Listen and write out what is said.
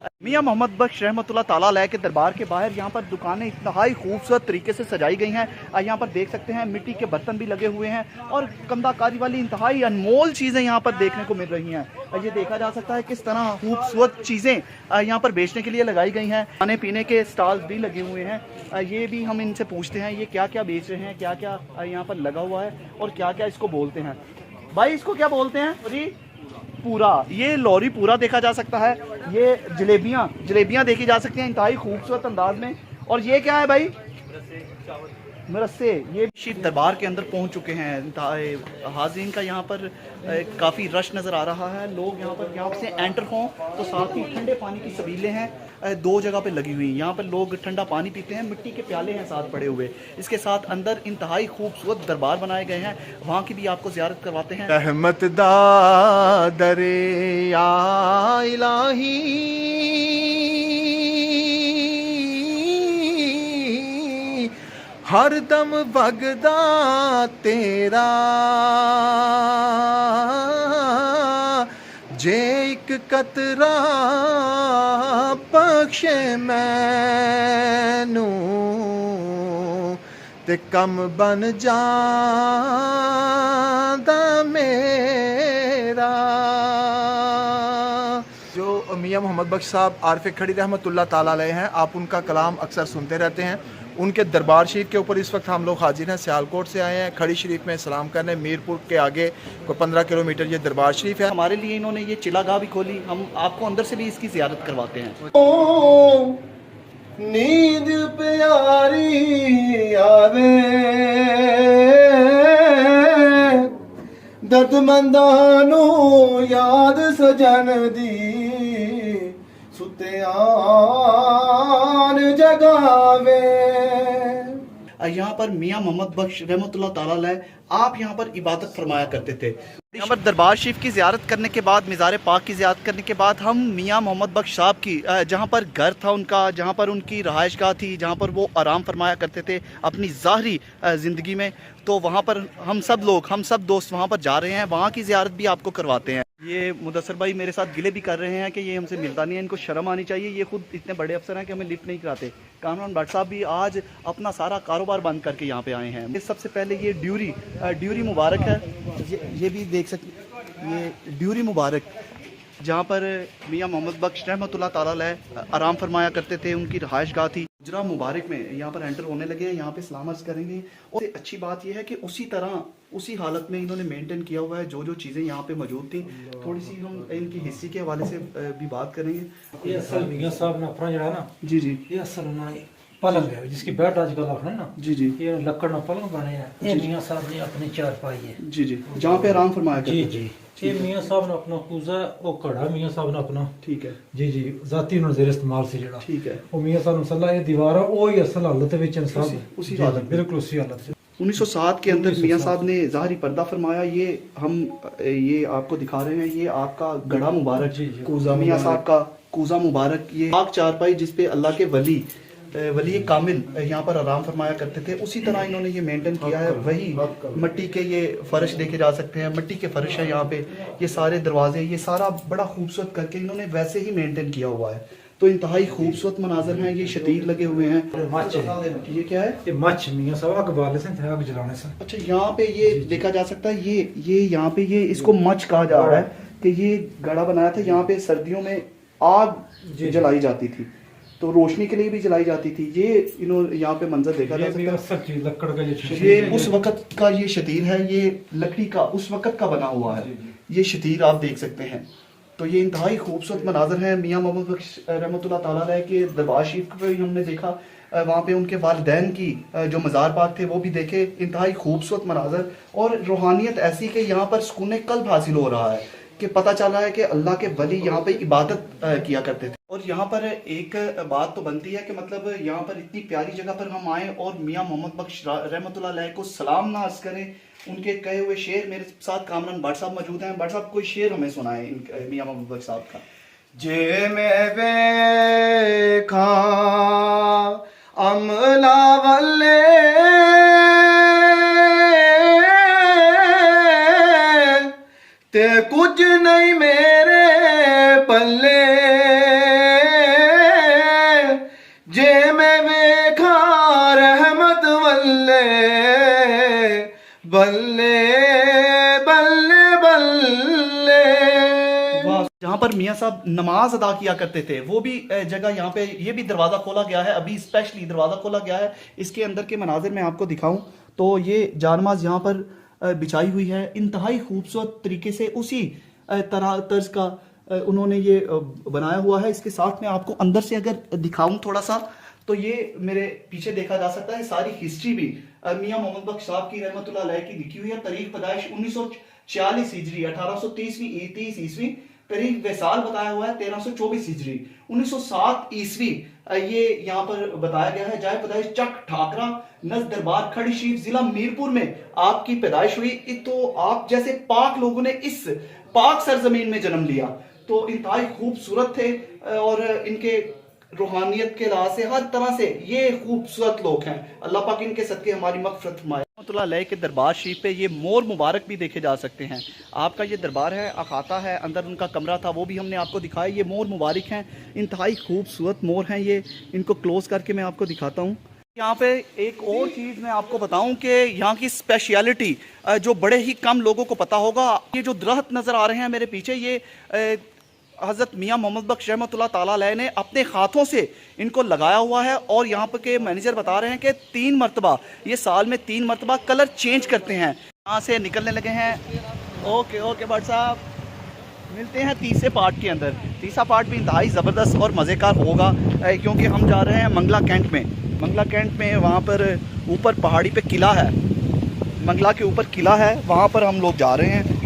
मियां मोहम्मद बख्श रहमतुल्लाह ताला अलैह के दरबार के बाहर यहाँ पर दुकानें इंतहाई खूबसूरत तरीके से सजाई गई हैं। यहाँ पर देख सकते हैं मिट्टी के बर्तन भी लगे हुए हैं और कंदाकारी वाली इंतहाई अनमोल चीज़ें यहाँ पर देखने को मिल रही हैं। ये देखा जा सकता है किस तरह खूबसूरत चीज़ें यहाँ पर बेचने के लिए लगाई गई हैं। खाने पीने के स्टॉल्स भी लगे हुए हैं। ये भी हम इनसे पूछते हैं ये क्या क्या बेच रहे हैं, क्या क्या यहाँ पर लगा हुआ है और क्या क्या इसको बोलते हैं। भाई इसको क्या बोलते हैं? जी पूरा, ये लौरी पूरा देखा जा सकता है। ये जलेबियां देखी जा सकती हैं इंतहाई खूबसूरत अंदाज में। और ये क्या है भाई? मरस्से। ये शीर दरबार के अंदर पहुंच चुके हैं। हाज़रीन का यहाँ पर काफ़ी रश नज़र आ रहा है। लोग यहाँ से एंटर हों तो साथ ही ठंडे पानी की सबीलें हैं दो जगह पे लगी हुई। यहाँ पर लोग ठंडा पानी पीते हैं, मिट्टी के प्याले हैं साथ पड़े हुए। इसके साथ अंदर इंतहाई खूबसूरत दरबार बनाए गए हैं, वहाँ की भी आपको ज़ियारत करवाते हैं। रहमत दा दरे या इलाही हर दम भगदा तेरा जे एक कतरा बख्शे मैनू ते कम बन जांदा मेरा। जो मियां मोहम्मद बख्श साहब आरफ खड़ी रहमतुल्लाह ताला अलैह हैं, आप उनका कलाम अक्सर सुनते रहते हैं। उनके दरबार शरीफ के ऊपर इस वक्त हम लोग हाजिर हैं। सियालकोट से आए हैं, खड़ी शरीफ में सलाम करने। मीरपुर के आगे कोई 15 किलोमीटर ये दरबार शरीफ है। हमारे लिए इन्होंने ये चिलागाह भी खोली, हम आपको अंदर से भी इसकी ज़ियारत करवाते हैं। ओ नींद प्यारी आवे दर्दमंदानू याद सजन दी सुत्यान जगावे। यहाँ पर मियां मोहम्मद बख्श रहमतुल्लाह ताला अलैह आप यहाँ पर इबादत फरमाया करते थे। यहाँ पर दरबार शरीफ की ज़ियारत करने के बाद, मिज़ार पाक की ज़ियारत करने के बाद हम मियां मोहम्मद बख्श साहब की जहाँ पर घर था उनका, जहाँ पर उनकी रहायशगाह थी, जहाँ पर वो आराम फरमाया करते थे अपनी ज़ाहरी ज़िंदगी में, तो वहाँ पर हम सब दोस्त वहाँ पर जा रहे हैं, वहाँ की ज़ियारत भी आपको करवाते हैं। ये मुदस्सर भाई मेरे साथ गिले भी कर रहे हैं कि ये हमसे मिलता नहीं है, इनको शर्म आनी चाहिए। ये खुद इतने बड़े अफसर हैं कि हमें लिफ्ट नहीं कराते। कामरान भट्ट साहब भी आज अपना सारा कारोबार बंद करके यहाँ पे आए हैं। सबसे पहले ये ड्यूरी मुबारक है, ये भी देख सकते, ये ड्यूरी मुबारक जहाँ पर मियां मोहम्मद बख्श रहमतुल्लाह ताला अलैह आराम फरमाया करते थे, उनकी रहायशगाह थी। गुजरा मुबारक में यहाँ पर एंटर होने लगे हैं, यहाँ पे सलाम अर्ज़ करेंगे। और अच्छी बात यह है कि उसी तरह उसी हालत में इन्होंने मेंटेन किया हुआ है जो चीज़ें यहाँ पे मौजूद थी। थोड़ी सी हम इनकी हिस्ट्री के हवाले से भी बात करेंगे। ये असल मियां साहब ने अपना जड़ा ना जी जी, ये असल उन्होंने पलंग है जिसकी बैठ आजकल आपने ना जी जी, ये लकड़ ना पलंग बने हैं। ये मियां साहब ने अपनी चारपाई है। जी जी, जहाँ पे आराम फरमाया जी करते थे। जी, ये मियां साहब ने अपना कूजा वो कड़ा मियां साहब ने अपना ठीक है, जी जी जाती उन्होंने जेर इस्तेमाल से जड़ा ठीक है। वो मियां साहब ने सल्ला ये दीवार है वो ही असल हालत विच इंसान उसी जी, हालत में। बिल्कुल उसी हालत से 1907 के अंदर मियां साहब ने ज़ाहरी पर्दा फरमाया। ये आपको दिखा रहे हैं, ये आपका गड़ा मुबारक, जी, जी। कूजा मियां साहब का कूजा मुबारक। ये पाक चारपाई जिस पे अल्लाह के वली कामिल यहाँ पर आराम फरमाया करते थे, उसी तरह इन्होंने ये मेंटेन किया है। वही मिट्टी के ये फर्श देखे जा सकते हैं, मिट्टी के फर्श है यहाँ पे, ये सारे दरवाजे, ये सारा बड़ा खूबसूरत करके इन्होंने वैसे ही मेंटेन किया हुआ है। तो इंतहाई खूबसूरत मनाजर हैं। ये शतीर लगे हुए हैं। मच है ये क्या है? ये मच मियां साहब आग बाले से थे, आग जलाने से। अच्छा, यहाँ पे ये देखा जा सकता है, ये यहाँ पे ये इसको मच कहा जा रहा है कि ये गड़ा बनाया था। यहाँ पे सर्दियों में आग जलाई जाती थी, तो रोशनी के लिए भी जलाई जाती थी। ये इन्होंने यहाँ पे मंजर देखा जा सकता है। सब चीज लकड़ का ये उस वक्त का ये शतीर है, ये लकड़ी का उस वक्त का बना हुआ है। ये शतीर आप देख सकते हैं। तो ये इंतहाई खूबसूरत मनाजर हैं। मियां मोहम्मद बख्श रहमतुल्लाह ताला अलैह के दरबार शरीफ पे हमने देखा, वहाँ पे उनके वालिदैन की जो मज़ार पाक थे वो भी देखे। इंतहाई खूबसूरत मनाजर और रूहानियत ऐसी कि यहाँ पर सुकून कल्ब हासिल हो रहा है कि पता चल रहा है कि अल्लाह के वली यहाँ पे इबादत किया करते थे। और यहाँ पर एक बात तो बनती है कि मतलब यहाँ पर इतनी प्यारी जगह पर हम आए और मियां मोहम्मद बख्श रहमतुल्लाह अलैह को सलाम ना अर्ज़ करें। उनके कहे हुए शेर, मेरे साथ कामरान भट्ट साहब मौजूद हैं। भट्ट साहब कोई शेर हमें सुनाए मियां मोहम्मद बख्श साहब का। जे मैं वेखा अमला वल्ले ते कुछ नहीं मेरे पल्ले पर मियाँ साहब नमाज अदा किया करते थे, वो भी जगह यहाँ पे, ये भी दरवाज़ा खोला गया है, अभी स्पेशली दरवाज़ा खोला गया है। इसके अंदर के मनाजिर मैं आपको दिखाऊं तो ये जानमाज यहाँ पर बिछाई हुई है, इंतहाई खूबसूरत तरीके से उसी तरह तर्ज का उन्होंने ये बनाया हुआ है। इसके साथ में आपको अंदर से अगर दिखाऊं थोड़ा सा, तो ये मेरे पीछे देखा जा सकता है, सारी हिस्ट्री भी मियाँ मोहम्मद बख्श साहब की रहमतुल्लाह अलैह की लिखी हुई है। तारीख पैदाइश 1946 हिजरी 1830 ईस्वी, तारीख वैसाल बताया हुआ है 1324 हिजरी, 1907 ईस्वी ये यहाँ पर बताया गया है। जाए पैदाइश चक ठाकरा नज़ दरबार खड़ी शरीफ जिला मीरपुर में आपकी पैदाइश हुई। तो आप जैसे पाक लोगों ने इस पाक सरजमीन में जन्म लिया, तो इंतहाई खूबसूरत थे और इनके रूहानियत के लिहाज से हर तरह से ये खूबसूरत लोग हैं। अल्लाह पाक इनके सदके हमारी मग़फ़िरत फरमाए। रहमतुल्लाह अलैह के दरबार शरीफ पे ये मोर मुबारक भी देखे जा सकते हैं। आपका ये दरबार है, अखाता है, अंदर उनका कमरा था, वो भी हमने आपको दिखाया। ये मोर मुबारक हैं, इंतहाई खूबसूरत मोर हैं ये। इनको क्लोज करके मैं आपको दिखाता हूँ। यहाँ पे एक और चीज़ मैं आपको बताऊं कि यहाँ की स्पेशलिटी जो बड़े ही कम लोगों को पता होगा, ये जो दरख्त नज़र आ रहे हैं मेरे पीछे, ये हज़रत मियाँ मोहम्मद बख्श रहमतुल्लाह ताला अलैह ने अपने हाथों से इनको लगाया हुआ है। और यहाँ पर के मैनेजर बता रहे हैं कि 3 मरतबा, ये साल में 3 मरतबा कलर चेंज करते हैं। यहाँ से निकलने लगे हैं। ओके भट्ट साहब, मिलते हैं तीसरे पार्ट के अंदर। तीसरा पार्ट भी इंतहाई ज़बरदस्त और मज़ेदार होगा, क्योंकि हम जा रहे हैं मंगला कैंट में। मंगला कैंट में वहाँ पर ऊपर पहाड़ी पे किला है, मंगला के ऊपर किला है, वहाँ पर हम लोग जा रहे हैं।